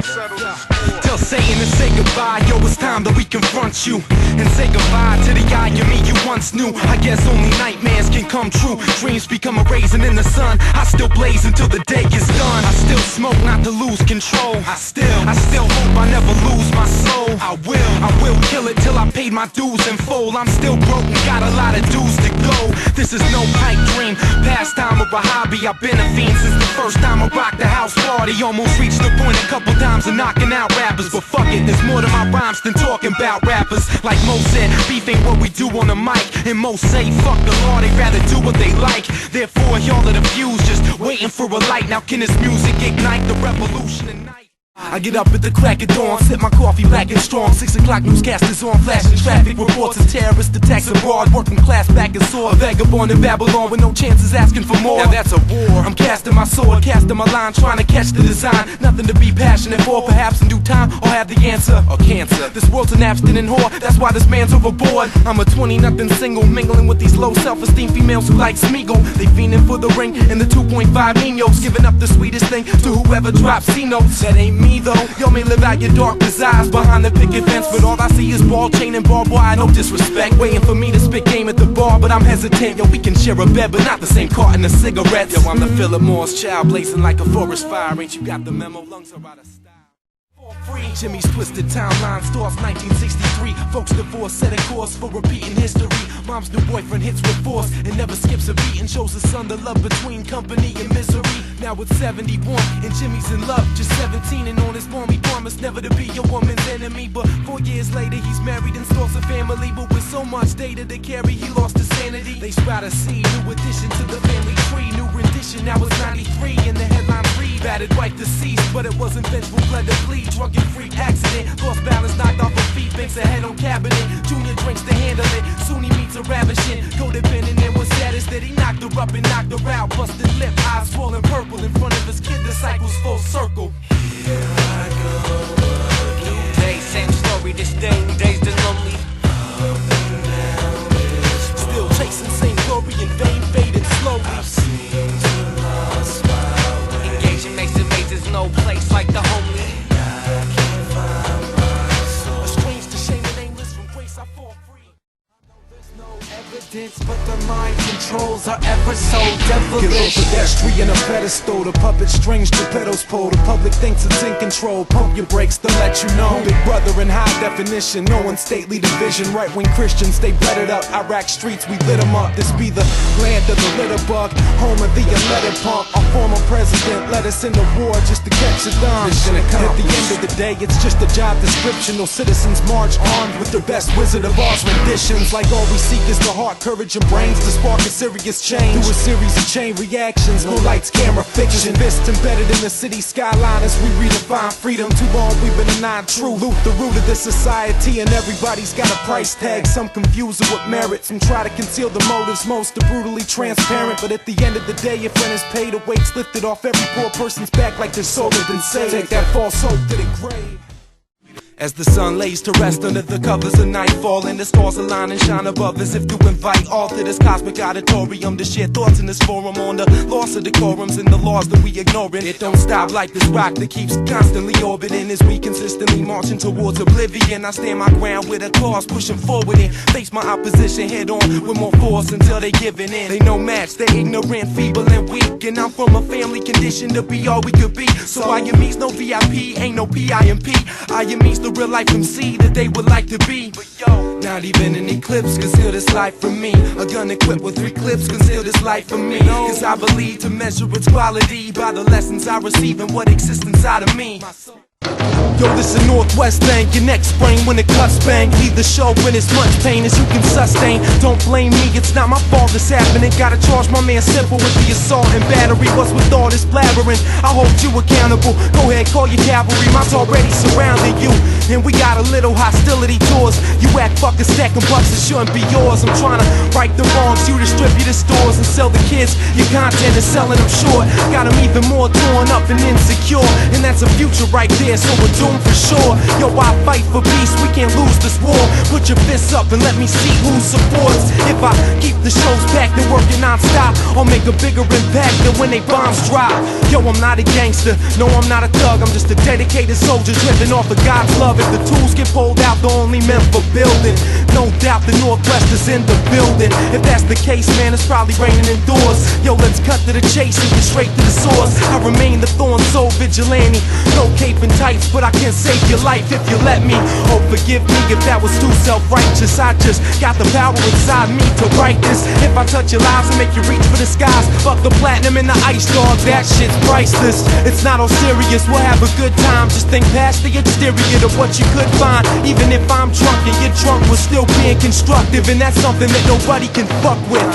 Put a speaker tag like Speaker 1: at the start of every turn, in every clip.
Speaker 1: Tell Satan to say goodbye, yo, it's time that we confront you. And say goodbye to the IAME you once knew. I guess only nightmares can come true. Dreams become a raisin in the sun. I still blaze until the day is done. I still smoke not to lose control. I still hope I never lose my soul. I will kill it till I paid my dues in full. I'm still broke and got a lot of dues to go. This is no pipe dream, pastime or a hobby. I've been a fiend since the first time I rocked the house party. Almost reached the point a couple times of knocking out rappers, but fuck it, there's more to my rhymes than talking about rappers. Like Mo said, beef ain't what we do on the mic. And most say, fuck the law, they'd rather do what they like. Therefore, y'all are the fuse, just waiting for a light. Now can this music ignite the revolution tonight? I get up at the crack of dawn, sip my coffee black and strong. 6 o'clock newscasters on, flashing traffic reports of terrorist attacks abroad. Working class back and sore, a vagabond in Babylon with no chances asking for more. Now that's a war. I'm casting my sword, casting my line, trying to catch the design. Nothing to be passionate for, perhaps in due time I'll have the answer. Or cancer. This world's an abstinent whore, that's why this man's overboard. I'm a 20-nothing single, mingling with these low self-esteem females who like Smeagol. They fiending for the ring and the 2.5 Ninos, giving up the sweetest thing to whoever drops C-notes. That ain't me though. Y'all may live out your dark desires behind the picket fence, but all I see is ball chain and barbed wire. No disrespect, waiting for me to spit game at the bar, but I'm hesitant. Yo, we can share a bed, but not the same carton of cigarettes. Yo, I'm the Philip Morris child, blazing like a forest fire. Ain't you got the memo? Lungs are out of style. Free. Jimmy's twisted timeline starts 1963. Folks divorce, set a course for repeating history. Mom's new boyfriend hits with force and never skips a beat, and shows his son the love between company and misery. Now it's 71 and Jimmy's in love, just 17, and on his farm he promised never to be a woman's enemy. But 4 years later he's married and starts a family, but with so much data to carry he lost his sanity. They sprout a seed, new addition to the family tree, new rendition. Now it's 93 and the headline read: battered wife deceased, but it wasn't vengeful, bled to bleed. Drunken freak accident, lost balance, knocked off her feet, banks her head on cabinet. Junior drinks to handle it, soon he meets a ravishing codependent, and what's sad is that he knocked her up and knocked her out. Busted lip, eyes swollen purple, in front of his kid the cycle's full circle.
Speaker 2: Here I go again. Day, same story, this thing, days the lonely. Up and down this road.
Speaker 1: Still chasing same glory and fame fading slowly.
Speaker 2: I've seen the lost my way. Engaging makes it maze, there's no place like the homely. I can't find my soul.
Speaker 1: Estranged to shame and aimless, from grace I fall free.
Speaker 3: There's no evidence, but the mind controls are ever so devilish.
Speaker 4: Get a pedestrian a pedestal, the puppet strings Geppetto's pull. The public thinks it's in control, pump your brakes to let you know. Big brother in high definition, knowing stately division. Right-wing Christians, they bled it up. Iraq streets, we lit them up. This be the land of the litter bug, home of the unleaded punk. Our former president led us into war just to catch a dime. At the end of the day, it's just a job description. Those citizens march armed with their best Wizard of Oz renditions. Like all we seek is the heart, courage, and brains to spark a serious change. Through a series of chain reactions, no lights, camera, fiction. Fists embedded in the city skyline as we redefine freedom. Too long we've been denied true. Loot the root of this society, and everybody's got a price tag. Some confuse it with merit, some try to conceal the motives. Most are brutally transparent, but at the end of the day, if rent is paid, the weight's lifted off every poor person's back like their soul has been saved. Take that false hope to the grave. As the sun lays to rest under the covers of nightfall, and the stars align and shine above as if to invite all to this cosmic auditorium to share thoughts in this forum on the loss of decorums and the laws that we ignoring. It don't stop like this rock that keeps constantly orbiting as we consistently marching towards oblivion. I stand my ground with a cause, pushing forward and face my opposition head on with more force until they giving in. They no match, they ignorant, feeble, and weak, and I'm from a family conditioned to be all we could be. So IAME's no VIP, ain't no PIMP. IAME's the real life MC that they would like to be. But yo, not even an eclipse conceal this life from me. A gun equipped with 3 clips conceal this life from me. Cause I believe to measure its quality by the lessons I receive and what exists inside of me. Yo, this is Northwest thing, your next spring when the cuts bang. Leave the show when as much pain as you can sustain. Don't blame me, it's not my fault it's happening. Gotta charge my man Simple with the assault and battery. What's with all this blabbering? I hold you accountable. Go ahead, call your cavalry, mine's already surrounding you. And we got a little hostility towards you. Act fuckers stacking bucks, it shouldn't be yours. I'm trying to right the wrongs, you distribute the stores and sell the kids. Your content is selling them short. Got them even more torn up and insecure, and that's a future right there here, so we're doomed for sure. Yo, I fight for peace, we can't lose this war. Put your fists up and let me see who supports. If I keep the shows packed and working non-stop, I'll make a bigger impact than when they bombs drop. Yo, I'm not a gangster, no I'm not a thug, I'm just a dedicated soldier driven off of God's love. If the tools get pulled out, they're only meant for building. No doubt the Northwest is in the building. If that's the case, man, it's probably raining indoors. Yo, let's cut to the chase and get straight to the source. I remain the thorn soul vigilante. No cape and tights, but I can save your life if you let me. Oh, forgive me if that was too self-righteous. I just got the power inside me to write this. If I touch your lives and make you reach for the skies, fuck the platinum and the ice, dog, that shit's priceless. It's not all serious, we'll have a good time. Just think past the exterior to what you could find. Even if I'm drunk and you're drunk, we're still being constructive, and that's something that nobody can fuck with.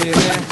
Speaker 4: Yeah, man.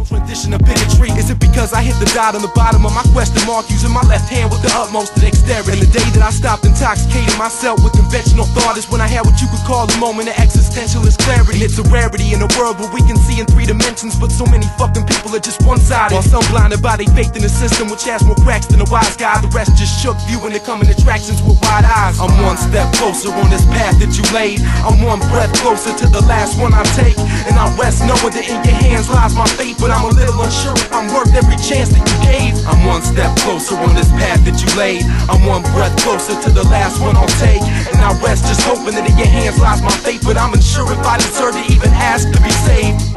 Speaker 4: Rendition of bigotry. Is it because I hit the dot on the bottom of my question mark, using my left hand with the utmost of dexterity? And the day that I stopped intoxicating myself with conventional thought is when I had what you could call a moment of existentialist clarity. It's a rarity in a world where we can see in 3 dimensions, but so many fucking people are just one-sided. While some blinded by their faith in the system, which has more cracks than a wise guy. The rest just shook, viewing the coming attractions with wide eyes. I'm one step closer on this path that you laid. I'm one breath closer to the last one I take, and I rest knowing that in your hands lies my fate. But I'm a little unsure if I'm worth every chance that you gave. I'm one step closer on this path that you laid. I'm one breath closer to the last one I'll take, and I rest just hoping that in your hands lies my fate. But I'm unsure if I deserve to even ask to be saved.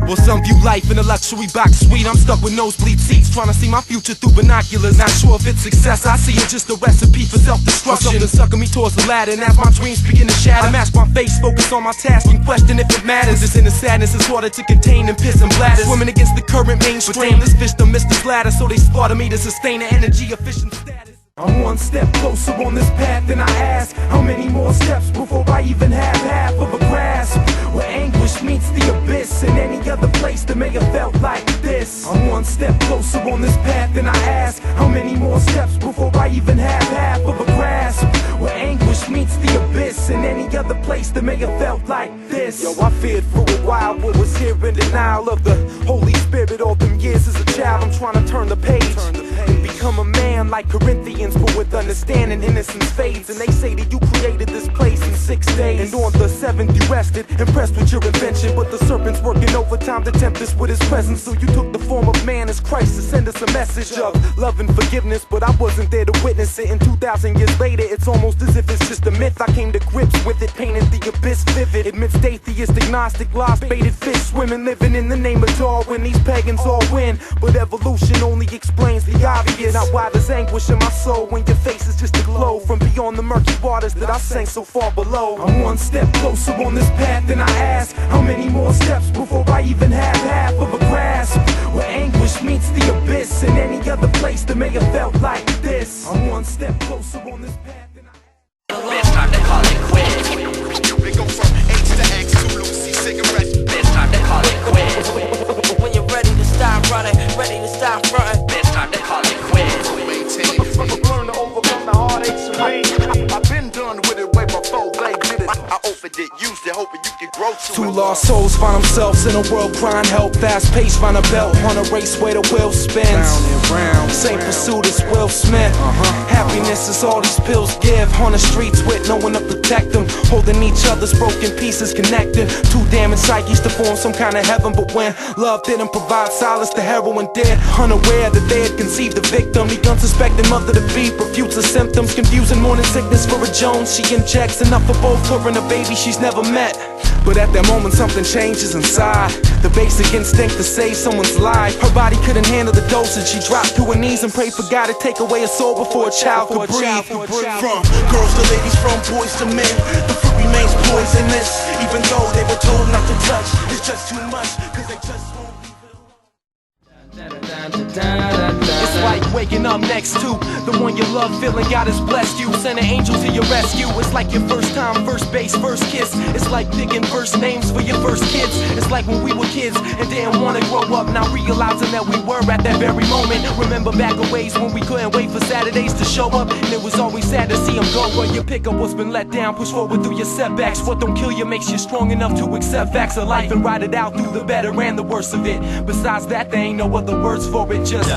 Speaker 4: Well, some view life in a luxury box suite. I'm stuck with nosebleed seats, trying to see my future through binoculars. Not sure if it's success, I see it just a recipe for self-destruction. Something sucking me towards the ladder, and as my dreams begin to shatter, I mask my face, focus on my task, and question if it matters. This inner sadness is harder to contain than piss and bladders. Swimming against the current mainstream, this fish done missed this ladder, so they slaughter me to sustain the energy efficient status. I'm one step closer on this path, and I ask, how many more steps before I even have half of a grasp? Where anguish meets the abyss, in any other place that may have felt like this. I'm one step closer on this path, and I ask, how many more steps before I even have half of a grasp? Where anguish meets the abyss, in any other place that may have felt like this. Yo, I feared for a while what was here in denial of the Holy Spirit. All them years as a child, I'm trying to turn the page and become a man like Corinthians, but with understanding innocence fades. And they say that you created this place in 6 days, and on the 7th you rested, impressed with your invention. But the serpent's working overtime to tempt us with his presence, so you took the form of man as Christ to send us a message of love and forgiveness. But I wasn't there to witness it, and 2,000 years later it's almost as if it's just a myth. I came to grips with it, painted the abyss vivid. Amidst atheist, agnostic, lost, baited fish swimming, living in the name of Darwin. These pagans all win, but evolution only explains the obvious. Not why there's anguish in my soul when your face is just a glow from beyond the murky waters that I sank so far below. I'm one step closer on this path, and I ask, how many more steps before I even have half of a grasp? Where anguish meets the abyss, in any other place that may have felt like this. I'm one step closer on this path, and I
Speaker 2: It's time to call it quits.
Speaker 5: We go from H to X to Lucy cigarette.
Speaker 2: It's time to call it quits. When you're ready to stop running, ready to stop fronting, it's time to call it quits.
Speaker 5: Maintain.
Speaker 3: Learn to overcome the heartaches of me.
Speaker 5: I've been done with it way before they did it. I offered it, used it, hoping you could grow to
Speaker 4: Two
Speaker 5: it.
Speaker 4: lost souls find themselves in a world crying help. Fast pace, find a belt on a race where the wheel spins. Round and round, same pursuit as Will Smith. Happiness is all these pills give. On the streets with no one to protect them, holding each other's broken pieces connected. Two damaged psyches to form some kind of heaven. But when love didn't provide solace, the heroine did. Unaware that they had conceived the victim, the unsuspecting mother to be refutes the symptoms. Confusing morning sickness for a Jones. She injects enough for both her and a baby she's never met. But at that moment something changes inside. The basic instinct to save someone's life. Her body couldn't handle the dosage. She dropped to her knees and prayed for God to take away her soul before a child could breathe.
Speaker 5: From girls to ladies, from boys to men, the fruit remains poisonous. Even though they were told not to touch, it's just too much, cause they just won't leave it alone.
Speaker 2: It's
Speaker 1: like waking up next to the one you love, feeling God has blessed you. Send an angel to your rescue. It's like your first time, first base, first kiss. It's like picking first names for your first kids. It's like when we were kids and didn't want to grow up, now realizing that we were at that very moment. Remember back in ways when we couldn't wait for Saturdays to show up, and it was always sad to see them go. Where you pick up what's been let down, push forward through your setbacks. What don't kill you makes you strong enough to accept facts of life and ride it out through the better and the worst of it. Besides that, there ain't no other words for it, just